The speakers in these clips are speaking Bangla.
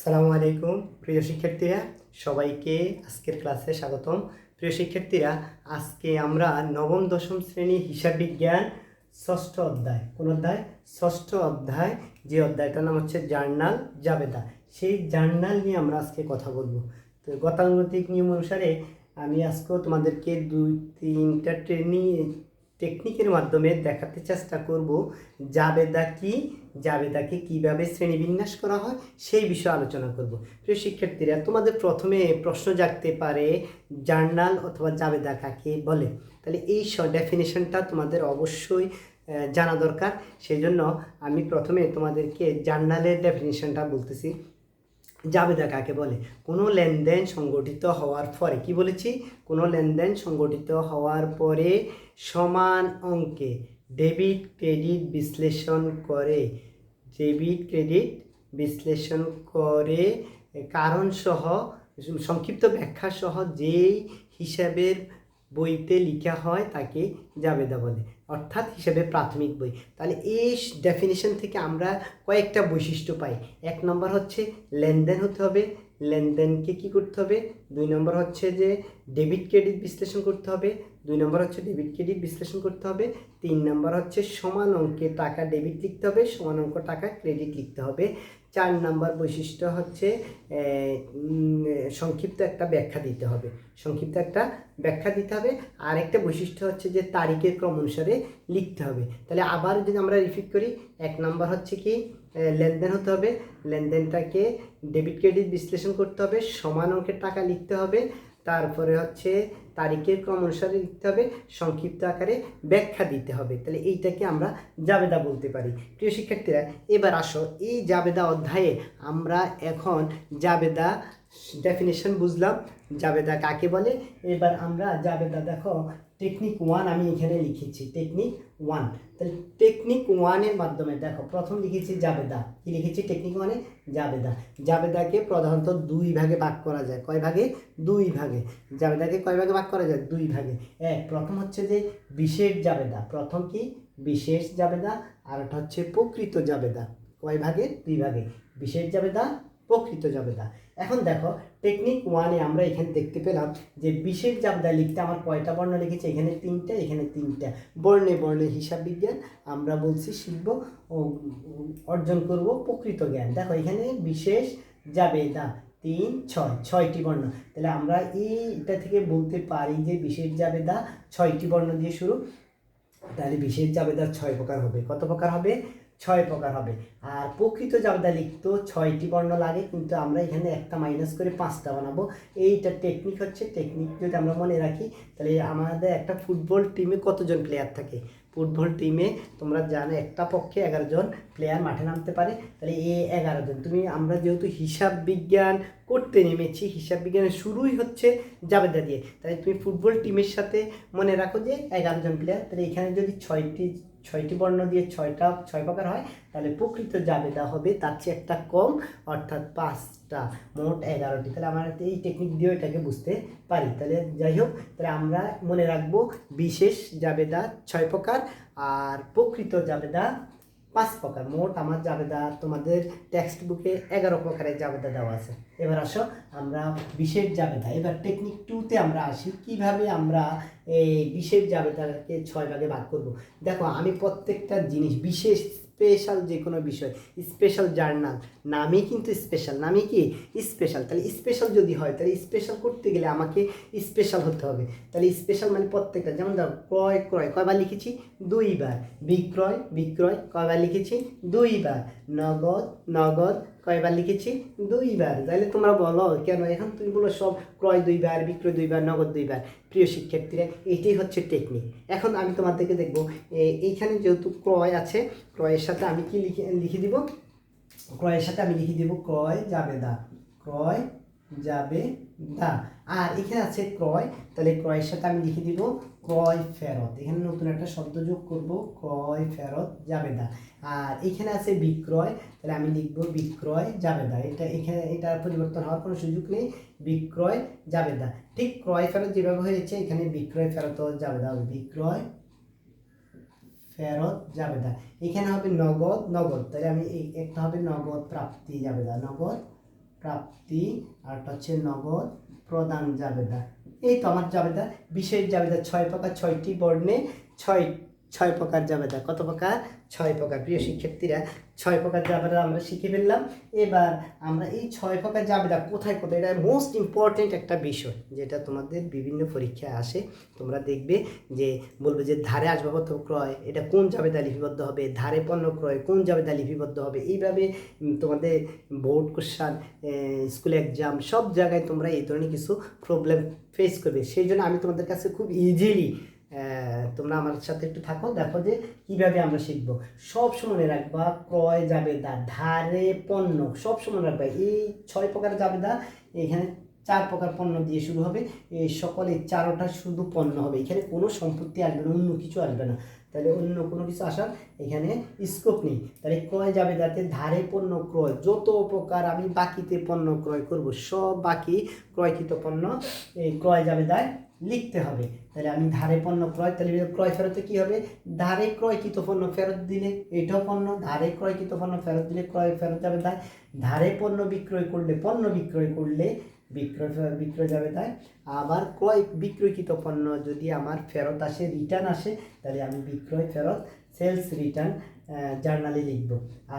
আসসালামু আলাইকুম প্রিয় শিক্ষার্থীরা, সবাইকে আজকের ক্লাসে স্বাগতম। প্রিয় শিক্ষার্থীরা, আজকে আমরা নবম দশম শ্রেণী হিসাব বিজ্ঞান ষষ্ঠ অধ্যায়, কোন অধ্যায়? ষষ্ঠ অধ্যায়, যে অধ্যায়টার নাম হচ্ছে জার্নাল জাবেদা, সেই জার্নাল নিয়ে আমরা আজকে কথা বলবো। তো গতানুগতিক নিয়ম অনুসারে আমি আজকেও তোমাদেরকে 2-3টা টেকনিকের মাধ্যমে দেখাতে চেষ্টা করব জাবেদা কি, জাবেদাকে কিভাবে শ্রেণীবিন্যাস করা হয় সেই বিষয়ে আলোচনা করব। প্রিয় শিক্ষার্থীরা, তোমাদের প্রথমে প্রশ্ন জাগতে পারে জার্নাল অথবা জাবেদা কাকে বলে। তাহলে এই ডেফিনেশনটা তোমাদের অবশ্যই জানা দরকার। সেই জন্য আমি প্রথমে তোমাদেরকে জার্নালের ডেফিনেশনটা বলতেছি। জাবেদা কাকে বলে? কোনো লেনদেন সংগঠিত হওয়ার পরে, কি বলেছি? কোনো লেনদেন সংগঠিত হওয়ার পরে সমান অঙ্কে ডেবিট ক্রেডিট বিশ্লেষণ করে, কারণসহ সংক্ষিপ্ত ব্যাখ্যা সহ যেই হিসাবের বইতে লেখা হয় তাকে জাবেদা বলে, অর্থাৎ হিসাবে প্রাথমিক বই। তাহলে এই ডেফিনেশন থেকে আমরা কয়েকটা বৈশিষ্ট্য পাই। 1 নম্বর হচ্ছে লেনদেন হতে হবে, লেনদেনকে কি করতে হবে। 2 নম্বর হচ্ছে যে ডেবিট ক্রেডিট বিশ্লেষণ করতে হবে, 2 নম্বর হচ্ছে ডেবিট ক্রেডিট বিশ্লেষণ করতে হবে। 3 নম্বর হচ্ছে সমান অঙ্কে টাকা ডেবিট লিখতে হবে, সমান অঙ্ক টাকা ক্রেডিট লিখতে হবে। 4 নম্বর বৈশিষ্ট্য হচ্ছে সংক্ষিপ্ত একটা ব্যাখ্যা দিতে হবে, আর একটা বৈশিষ্ট্য হচ্ছে যে তারিখের ক্রম অনুসারে লিখতে হবে। তাহলে আবার যদি আমরা রিপিট করি, 1 নম্বর হচ্ছে কি লেনদেন হতে হবে, লেনদেনটাকে ডেবিট ক্রেডিট বিশ্লেষণ করতে হবে, সমান অঙ্কের টাকা লিখতে হবে, তারপরে হচ্ছে তারিখের ক্রম অনুসারে লিখতে হবে, সংক্ষিপ্ত আকারে ব্যাখ্যা দিতে হবে। তাহলে এইটাকে আমরা জাবেদা বলতে পারি। প্রিয় শিক্ষার্থীরা, এবার আসো এই জাবেদা অধ্যায়ে আমরা এখন জাবেদা ডেফিনেশন বুঝলাম, জাবেদা কাকে বলে। এবার আমরা জাবেদা দেখো টেকনিক 1 আমি এখানে লিখেছি, টেকনিক 1। তাহলে টেকনিক 1-এর মাধ্যমে দেখো প্রথম লিখেছি জাবেদা, কি লিখেছি টেকনিক 1-এ? জাবেদাকে প্রধানত 2 ভাগে ভাগ করা যায়। কয় ভাগে? 2 ভাগে। জাবেদাকে কয় ভাগে ভাগ করা যায়? 2 ভাগে। প্রথম হচ্ছে যে বিশেষ জাবেদা, প্রথম কি বিশেষ জাবেদা, আর ওটা হচ্ছে প্রকৃত জাবেদা। কয় ভাগে? 2 ভাগে, বিশেষ জাবেদা, প্রকৃত জাবেদা। এখন দেখো টেকনিক 1-এ আমরা এখানে দেখতে পেলাম যে বিশেষ জাবেদা লিখতে আমার কয়টা বর্ণ লিখেছি? এখানে 3টা, এখানে 3টা। বর্ণে বর্ণে হিসাব বিজ্ঞান আমরা বলছি শিখব ও অর্জন করব প্রকৃত জ্ঞান। দেখো এখানে বিশেষ জাবেদা 3, 6, 6টি বর্ণ। তাহলে আমরা এইটা থেকে বলতে পারি যে বিশেষ জাবেদা 6টি বর্ণ দিয়ে শুরু। তাহলে বিশেষ জাবেদা 6 প্রকার হবে। কত প্রকার হবে? 6 প্রকার হবে। আর প্রকৃত জাবেদা লিখতেও 6টি বর্ণ লাগে, কিন্তু আমরা এখানে একটা মাইনাস করে 5টা বানাবো। এইটা টেকনিক হচ্ছে, টেকনিক যদি আমরা মনে রাখি তাহলে আমাদের একটা ফুটবল টিমে কতজন প্লেয়ার থাকে? ফুটবল টিমে তোমরা জানো একটা পক্ষে 11 জন প্লেয়ার মাঠে নামতে পারে। তাহলে এই 11 জন, আমরা যেহেতু হিসাব বিজ্ঞান করতে নেমেছি, হিসাব বিজ্ঞানের শুরুই হচ্ছে জাবেদা দিয়ে, তাহলে তুমি ফুটবল টিমের সাথে মনে রাখো যে 11 জন প্লেয়ার। তাহলে এখানে যদি 6টি বর্ণ দিয়ে 6 প্রকার হয়, তাহলে প্রকৃত জাবেদা হবে তার চেয়ে একটা কম, অর্থাৎ 5টা, মোট 11টি। তাহলে আমরা এই টেকনিক দিয়ে এটাকে বুঝতে পারি। তাহলে যাই হোক, তাহলে আমরা মনে রাখবো বিশেষ জাবেদা 6 প্রকার আর প্রকৃত জাবেদা 5 প্রকার। মোট আমার জাবেদা তোমাদের টেক্সট বুকে 11 প্রকারের জাবেদা দেওয়া আছে। এবার আসো আমরা বিশেষ জাবেদা, এবার টেকনিক 2-তে আমরা আসি, কিভাবে আমরা এই বিশেষ জাবেদাকে 6 ভাগে ভাগ করব। দেখো আমি প্রত্যেকটা জিনিস বিশেষ, স্পেশাল যে কোনো বিষয়, স্পেশাল জার্নাল নামই কিন্তু স্পেশাল, নামই কি স্পেশাল। তাহলে স্পেশাল যদি হয়, তাহলে স্পেশাল করতে গেলে আমাকে স্পেশাল হতে হবে। তাহলে স্পেশাল মানে প্রত্যেকটা, যেমন ধরো ক্রয় কয়বার লিখেছি? 2 বার। বিক্রয় কয়বার লিখেছি? 2 বার। নগদ কয়বার লিখেছি? 2 বার। তাহলে তোমরা বলো কেন, এখন তুমি বলো সব ক্রয় 2 বার, বিক্রয় 2 বার, নগদ 2 বার। প্রিয় শিক্ষার্থীরা, এটাই হচ্ছে টেকনিক। এখন আমি তোমাদেরকে দেখবো এইখানে যেহেতু ক্রয় আছে, ক্রয়ের সাথে আমি কি লিখে দিব? ক্রয়ের সাথে আমি লিখে দিব ক্রয় জাবেদা, আর এখানে আছে ক্রয়, তাহলে ক্রয়ের সাথে আমি লিখে দিব ক্রয় ফেরত। এখানে নতুন একটা শব্দ যোগ করব, ক্রয় ফেরত জাবেদা। আর এখানে আছে বিক্রয়, তাহলে আমি লিখব বিক্রয় জাবেদা। এটার পরিবর্তন হওয়ার কোনো সুযোগ নেই, বিক্রয় জাবেদা। ঠিক ক্রয় ফেরত যেভাবে হয়েছে, এখানে বিক্রয় ফেরত জাবেদা হবে, বিক্রয় ফেরত জাবেদা। এখানে হবে নগদ, তাহলে আমি একটা হবে নগদ প্রাপ্তি জাবেদা, নগদ প্রাপ্তি আর হচ্ছে নগদ প্রদান জাবেদা। এই তো আমার জাবেদা, বিশেষ জাবেদা 6 প্রকার, 6টি বর্ণে 6 প্রকার জাবেদা। কত প্রকার? 6 প্রকার। প্রিয় শিক্ষার্থীরা, 6 প্রকার জাবেদা আমরা শিখে ফেললাম। এবার আমরা এই 6 প্রকার জাবেদা কোথায় কোথায়, এটা মোস্ট ইম্পর্টেন্ট একটা বিষয় যেটা তোমাদের বিভিন্ন পরীক্ষায় আসে। তোমরা দেখবে যে বলবে যে ধারে আসবাবপত্র ক্রয়, এটা কোন জাবেদা লিপিবদ্ধ হবে, ধারে পণ্য ক্রয় কোন জাবেদা লিপিবদ্ধ হবে। এইভাবে তোমাদের বোর্ড কোশ্চেন, স্কুল এক্সাম, সব জায়গায় তোমরা এই ধরনের কিছু প্রবলেম ফেস করবে। সেই জন্য আমি তোমাদের কাছে খুব ইজিলি, তোমরা আমার সাথে একটু থাকো, দেখো যে কীভাবে আমরা শিখব। সব সময় রাখবা ক্রয় জাবেদা, ধারে পণ্য, সব সময় রাখবা। এই 6 প্রকার জাবেদা, এখানে 4 প্রকার পণ্য দিয়ে শুরু হবে। এই সকলে 4টা শুধু পণ্য হবে, এখানে কোনো সম্পত্তি আসবে না, অন্য কিছু আসবে না। তাহলে অন্য কোনো কিছু আসার এখানে স্কোপ নেই। তাহলে ক্রয় জাবেদাতে ধারে পণ্য ক্রয়, যত প্রকার আমি বাকিতে পণ্য ক্রয় করব, সব বাকি ক্রয়কৃত পণ্য এই ক্রয় জাবেদায় লিখতে হবে। তাহলে আমি ধারে পণ্য ক্রয়, তাহলে ক্রয় ফেরতে কী হবে? ধারে ক্রয়কৃত পণ্য ফেরত দিলে এটাও পণ্য, ধারে ক্রয়কৃত পণ্য ফেরত দিলে ক্রয় ফেরত জাবেদায়, ধারে পণ্য বিক্রয় করলে, পণ্য বিক্রয় করলে বিক্রয় জাবেদায়। আবার বিক্রয়কৃত পণ্য যদি আমার ফেরত আসে, রিটার্ন আসে, তাহলে আমি বিক্রয় ফেরত সেলস রিটার্ন জার্নালে লিখব।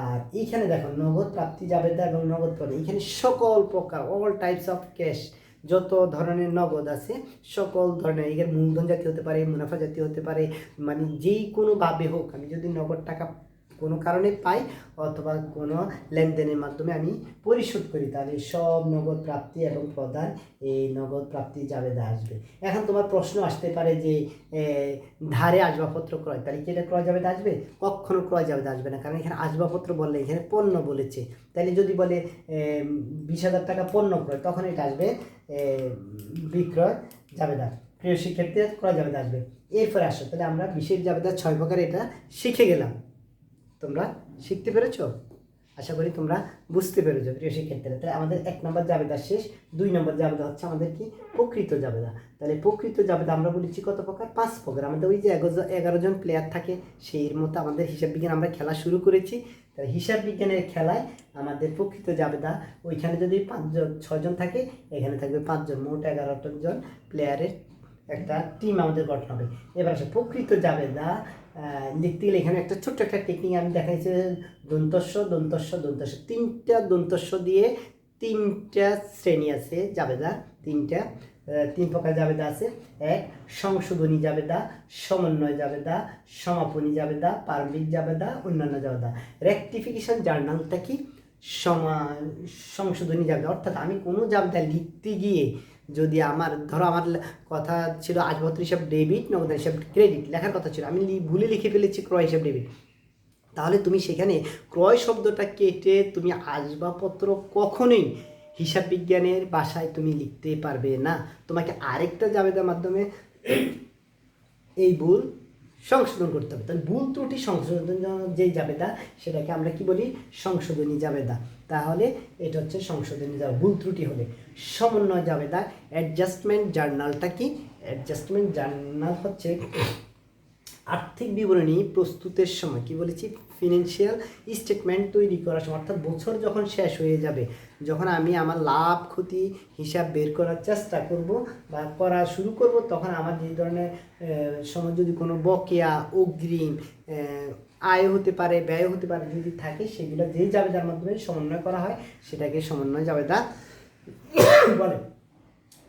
আর এইখানে দেখো নগদ প্রাপ্তি জাবেদা এবং নগদ প্রদান, এইখানে সকল প্রকার অল টাইপস অফ ক্যাশ, যত ধরনের নগদ আছে সকল ধরনের, এখানে মূলধন জাতীয় হতে পারে, মুনাফা জাতীয় হতে পারে, মানে যেই কোনোভাবে হোক আমি যদি নগদ টাকা কোনো কারণে পাই অথবা কোনো লেনদেনের মাধ্যমে আমি পরিশোধ করি, তাহলে সব নগদ প্রাপ্তি এবং প্রদান এই নগদ প্রাপ্তি জাবেদা আসবে। এখন তোমার প্রশ্ন আসতে পারে যে ধারে আসবাবপত্র ক্রয়, তাহলে কি এটা ক্রয় জাবেদা আসবে? কখনো ক্রয় জাবেদা আসবে না, কারণ এখানে আসবাবপত্র বললে এখানে পণ্য বলেছে। তাহলে যদি বলে 20,000 টাকা পণ্য ক্রয়, তখন এটা আসবে বিক্রয় জাবেদা। প্রিয় শিক্ষার্থী, ক্রয় জাবেদা আসবে। এরপরে আসো, তাহলে আমরা বিশেষ জাবেদা 6 প্রকার এটা শিখে গেলাম। তোমরা শিখতে পেরেছো? আশা করি তোমরা বুঝতে পেরেছো প্রিয় শিক্ষার্থীরা। তাহলে আমাদের 1 নম্বর জাবেদা শেষ। 2 নম্বর জাবেদা হচ্ছে আমাদের কি? প্রকৃত জাবেদা। তাহলে প্রকৃত জাবেদা আমরা বলেছি কত প্রকার? 5 প্রকার। আমাদের ওই যে 11 জন প্লেয়ার থাকে, সেই মতো আমাদের হিসাব বিজ্ঞান আমরা খেলা শুরু করেছি। তাহলে হিসাব বিজ্ঞানের খেলায় আমাদের প্রকৃত জাবেদা, ওইখানে যদি 6 জন থাকে, এখানে থাকবে 5 জন, মোট 11 জন প্লেয়ারের একটা টিম আমাদের গঠন হবে। এবার আসে প্রকৃত জাবেদা লিখতে গেলে এখানে একটা ছোট্ট একটা টেকনিক আমি দেখাইছি, দন্তস্ব দন্তস্ব দন্তস্ব, 3টা দন্তস্ব দিয়ে 3টা শ্রেণী আছে জাবেদা, 3 প্রকার জাবেদা আছে। 1 সংশোধনী জাবেদা, সমন্বয় জাবেদা, সমাপনী জাবেদা, প্রারম্ভিক জাবেদা, অন্যান্য জাবেদা। রেকটিফিকেশন জার্নালটা কি? সংশোধনী জাবেদা, অর্থাৎ আমি কোনো জাবেদা লিখতে গিয়ে যদি আমার ধরো আমার কথা ছিল আসবাবপত্র হিসাব ডেবিট, নগদ হিসাব ক্রেডিট লেখার কথা ছিল, আমি ভুলে লিখে ফেলেছি ক্রয় হিসাব ডেবিট, তাহলে তুমি সেখানে ক্রয় শব্দটা কেটে তুমি আসবাবপত্র কখনোই হিসাব বিজ্ঞানের ভাষায় তুমি লিখতে পারবে না। তোমাকে আরেকটা জাবেদার মাধ্যমে এই ভুল সংশোধন করতে হবে। তাহলে ভুল ত্রুটি সংশোধন যেই জাবেদা, সেটাকে আমরা কি বলি? সংশোধনী জাবেদা। তাহলে এটা হচ্ছে সংশোধনী জাবেদা ভুল ত্রুটি হলে। সমন্বয় জাবেদা, অ্যাডজাস্টমেন্ট জার্নালটা কি? অ্যাডজাস্টমেন্ট জার্নাল হচ্ছে আর্থিক বিবরণী প্রস্তুতের সময়, কি বলেছি? ফিনান্সিয়াল স্টেটমেন্ট তৈরি করার সময়, অর্থাৎ বছর যখন শেষ হয়ে যাবে, যখন আমি আমার লাভ ক্ষতি হিসাব বের করার চেষ্টা করব বা করা শুরু করব, তখন আমার যে ধরনের সময় যদি কোনো বকেয়া, অগ্রিম, আয় হতে পারে, ব্যয় হতে পারে যদি থাকে, সেগুলো যেই জাবেদার মাধ্যমে সমন্বয় করা হয় সেটাকে সমন্বয় জাবেদা বলে।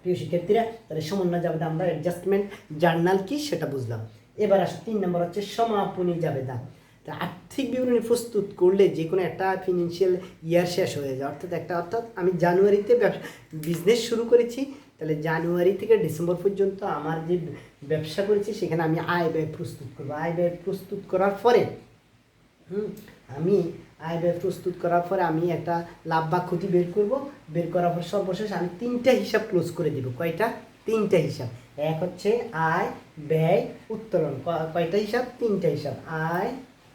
প্রিয় শিক্ষার্থীরা, তাহলে সমন্বয় জাবেদা আমরা অ্যাডজাস্টমেন্ট জার্নাল কি সেটা বুঝলাম। এবার আসে 3 নম্বর হচ্ছে সমাপনী জাবেদা। তা আর্থিক বিবরণী প্রস্তুত করলে যে কোনো একটা ফিনান্সিয়াল ইয়ার শেষ হয়ে যায়, অর্থাৎ আমি জানুয়ারিতে বিজনেস শুরু করেছি, তাহলে জানুয়ারি থেকে ডিসেম্বর পর্যন্ত আমার যে ব্যবসা করেছি সেখানে আমি আয় ব্যয় প্রস্তুত করবো। আয় ব্যয় প্রস্তুত করার পরে আমি একটা লাভ বা ক্ষতি বের করব। বের করার পর সর্বশেষ আমি 3টা হিসাব ক্লোজ করে দিব। কয়টা? 3টা হিসাব। এক হচ্ছে আয়, ব্যয়, উত্তোলন। কয়টা হিসাব? 3টা হিসাব। আয়,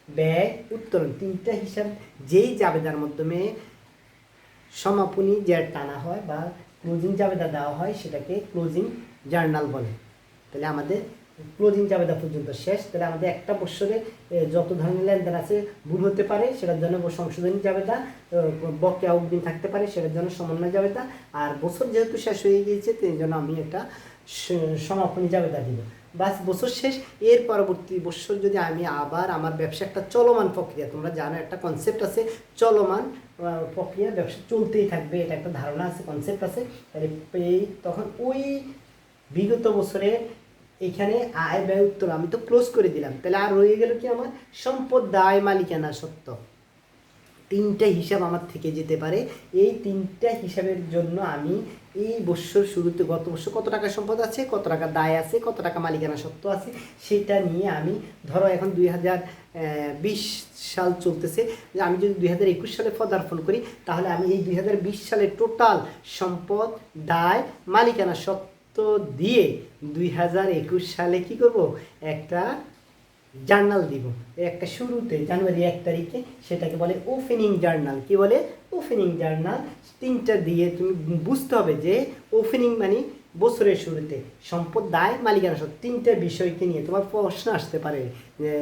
ব্যয়, উত্তোলন, 3টা হিসাব যেই জাবেদার মাধ্যমে সমাপনী যে টানা হয় বা ক্লোজিং জাবেদা দেওয়া হয়, সেটাকে ক্লোজিং জার্নাল বলে। তাহলে আমাদের ক্লোজিং জাবেদা পর্যন্ত শেষ। তাহলে আমাদের একটা বছরে যত ধরনের লেনদেন আছে ভুল হতে পারে সেটার জন্য সংশোধনী জাবেদা, বকেয়া অগ্রিম থাকতে পারে সেটার জন্য সমন্বয় জাবেদা, আর বছর যেহেতু শেষ হয়ে গিয়েছে সেই জন্য আমি একটা সমাপনী জাবেদা দিব। বাস বছর শেষ। এর পরবর্তী বছর যদি আমি আবার আমার ব্যবসা একটা চলমান প্রক্রিয়া, তোমরা জানো একটা কনসেপ্ট আছে চলমান প্রক্রিয়া, ব্যবসা চলতেই থাকবে, এটা একটা ধারণা আছে, কনসেপ্ট আছে। তাহলে তখন ওই বিগত বছরে এখানে আয় ব্যয় উত্তর আমি তো ক্লোজ করে দিলাম। তাহলে আর রয়ে গেল কি আমার সম্পদ, দায়, মালিকানা সত্ত্ব। তিনটা হিসাব আমার থেকে যেতে পারে। এই তিনটা হিসাবের জন্য আমি এই বছর শুরুতে গত বছর কত টাকা সম্পদ আছে, কত টাকা দায় আছে, কত টাকা মালিকানা সত্ত্ব আছে, সেটা নিয়ে আমি ধরো এখন 2020 সাল চলতেছে, যে আমি যদি 2021 সালে পদার্পণ করি তাহলে আমি এই 2020 সালের টোটাল সম্পদ, দায়, মালিকানা সত্ত্ব দিয়ে 2021 সালে কি করব, একটা জার্নাল দিব। একটা শুরুতে জানুয়ারি 1 তারিখে, সেটাকে বলে ওপেনিং জার্নাল। কি বলে? Opening journal. তিনটা দিয়ে তুমি বুঝতে হবে যে ওপেনিং মানে বছরের শুরুতে সম্পদ, দায়, মালিকানা সত্ত্ব, তিনটা বিষয়কে নিয়ে তোমার প্রশ্ন আসতে পারে যে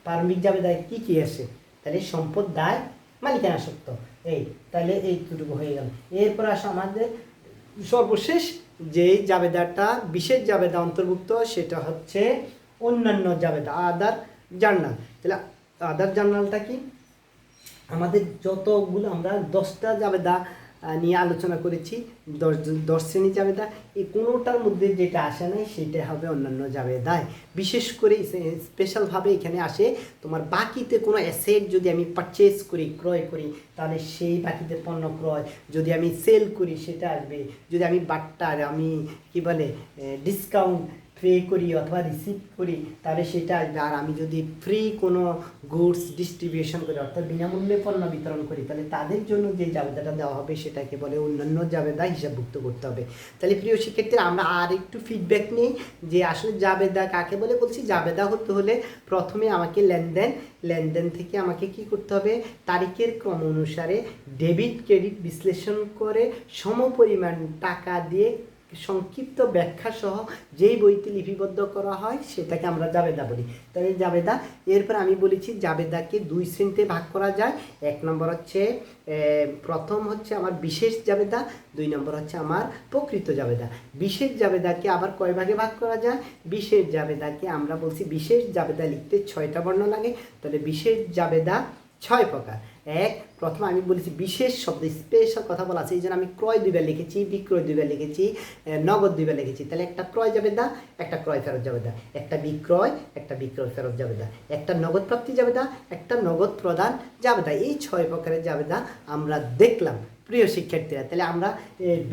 প্রারম্ভিক জাবেদায় কী কী আসে। তাহলে সম্পদ, দায়, মালিকানা সত্ত্ব, এই তাহলে এইটুকু হয়ে গেল। এরপর আসো আমাদের সর্বশেষ যেই জাবেদাটা বিশেষ জাবেদা অন্তর্ভুক্ত, সেটা হচ্ছে অন্যান্য জাবেদা, আদার জার্নাল। তাহলে আদার জার্নালটা কি? আমাদের যতগুলো আমরা 10টা জাবেদা নিয়ে আলোচনা করেছি, 10 শ্রেণী জাবেদা, এই কোনোটার মধ্যে যেটা আসে নাই সেটা হবে অন্যান্য জাবেদায়। বিশেষ করে স্পেশালভাবে এখানে আসে তোমার বাকিতে কোনো অ্যাসেট যদি আমি পারচেজ করি, ক্রয় করি, তাহলে সেই বাকিতে পণ্য ক্রয়, যদি আমি সেল করি সেটা আসবে, যদি আমি বাট্টার আমি কি বলে ডিসকাউন্ট পে করি অথবা রিসিভ করি তাহলে সেটা আসবে। আর আমি যদি ফ্রি কোনো গুডস ডিস্ট্রিবিউশন করি অর্থাৎ বিনামূল্যে পণ্য বিতরণ করি তাহলে তাদের জন্য যে জাবেদাটা দেওয়া হবে সেটাকে বলে অন্যান্য জাবেদা হিসাবভুক্ত করতে হবে। তাহলে প্রিয় শিক্ষার্থীরা আমরা আর একটু ফিডব্যাক নিই যে আসলে জাবেদা কাকে বলে। বলছি জাবেদা হতে হলে প্রথমে আমাকে লেনদেন থেকে আমাকে কি করতে হবে, তারিখের ক্রম অনুসারে ডেবিট ক্রেডিট বিশ্লেষণ করে সমপরিমাণ টাকা দিয়ে সংক্ষিপ্ত ব্যাখ্যা সহ যেই বইটি লিপিবদ্ধ করা হয় সেটাকে আমরা জাবেদা বলি। তাই জাবেদা। এরপর আমি বলেছি জাবেদাকে 2 শ্রেণীতে ভাগ করা যায়। 1 নম্বর হচ্ছে প্রথম হচ্ছে আমার বিশেষ জাবেদা, 2 নম্বর হচ্ছে আমার প্রকৃত জাবেদা। বিশেষ জাবেদাকে আবার কয় ভাগে ভাগ করা যায়? বিশেষ জাবেদাকে আমরা বলছি বিশেষ জাবেদা লিখতে 6টা বর্ণ লাগে। তাহলে বিশেষ জাবেদা 6 প্রকার। প্রথম আমি বলেছি বিশেষ শব্দ, স্পেশাল কথা বলা আছে, এই জন্য আমি ক্রয় 2 বার লিখেছি, বিক্রয় 2 বার লিখেছি, নগদ 2 বার লিখেছি। তাহলে একটা ক্রয় জাবেদা, একটা ক্রয় ফেরত জাবেদা, একটা বিক্রয় ফেরত জাবেদা, একটা নগদ প্রাপ্তি জাবেদা, একটা নগদ প্রদান জাবেদা। এই 6 প্রকারের জাবেদা আমরা দেখলাম প্রিয় শিক্ষার্থীরা। তাহলে আমরা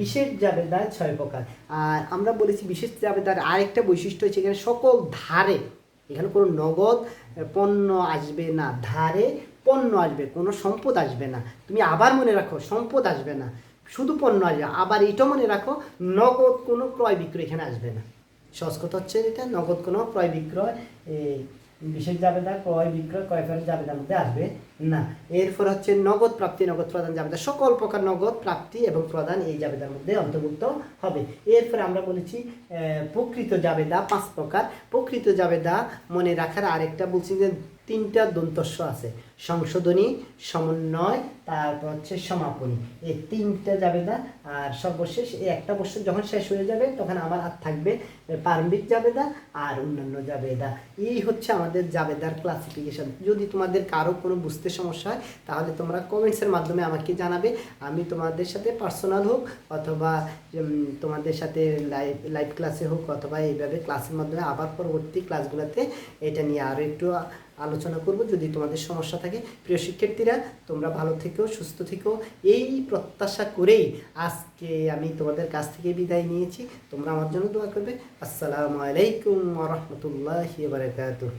বিশেষ জাবেদার 6 প্রকার। আর আমরা বলেছি বিশেষ জাবেদার আরেকটা বৈশিষ্ট্য হচ্ছে এখানে সকল ধারে, এখানে কোনো নগদ পণ্য আসবে না, ধারে পণ্য আসবে, কোনো সম্পদ আসবে না। তুমি আবার মনে রাখো সম্পদ আসবে না, শুধু পণ্য আসবে। আবার এটা মনে রাখো নগদ কোনো ক্রয় বিক্রয় এখানে আসবে না। সহজ কথা হচ্ছে এটা, নগদ কোনো ক্রয় বিক্রয় বিশেষ জাবেদা ক্রয় বিক্রয় ফেরত জাবেদার মধ্যে আসবে না। এরপর হচ্ছে নগদ প্রাপ্তি নগদ প্রদান জাবেদা, সকল প্রকার নগদ প্রাপ্তি এবং প্রদান এই জাবেদার মধ্যে অন্তর্ভুক্ত হবে। এরপরে আমরা বলেছি প্রকৃত জাবেদা 5 প্রকার। প্রকৃত জাবেদা মনে রাখার আরেকটা বলছি যে 3টা দন্তস্ব আছে, সংশোধনী, সমন্বয়, তারপর হচ্ছে সমাপনী, এই 3টা জাবেদা। আর সর্বশেষ এই একটা বছর যখন শেষ হয়ে যাবে তখন আমার আর থাকবে প্রারম্ভিক জাবেদা আর অন্যান্য জাবেদা। এই হচ্ছে আমাদের জাবেদার ক্লাসিফিকেশন। যদি তোমাদের কারো কোনো বুঝতে সমস্যা হয় তাহলে তোমরা কমেন্টসের মাধ্যমে আমাকে জানাবে, আমি তোমাদের সাথে পার্সোনাল হোক অথবা তোমাদের সাথে লাইভ ক্লাসে হোক অথবা এইভাবে ক্লাসের মাধ্যমে আবার পরবর্তী ক্লাসগুলোতে এটা নিয়ে আরও একটু আলোচনা করব যদি তোমাদের সমস্যা থাকে। প্রিয় শিক্ষার্থীরা তোমরা ভালো থেকো, সুস্থ থেকো, এই প্রত্যাশা করেই আজকে আমি তোমাদের কাছ থেকে বিদায় নিয়েছি। তোমরা আমার জন্য দোয়া করবে। আসসালামু আলাইকুম ওয়া রাহমাতুল্লাহি ওয়া বারাকাতুহু।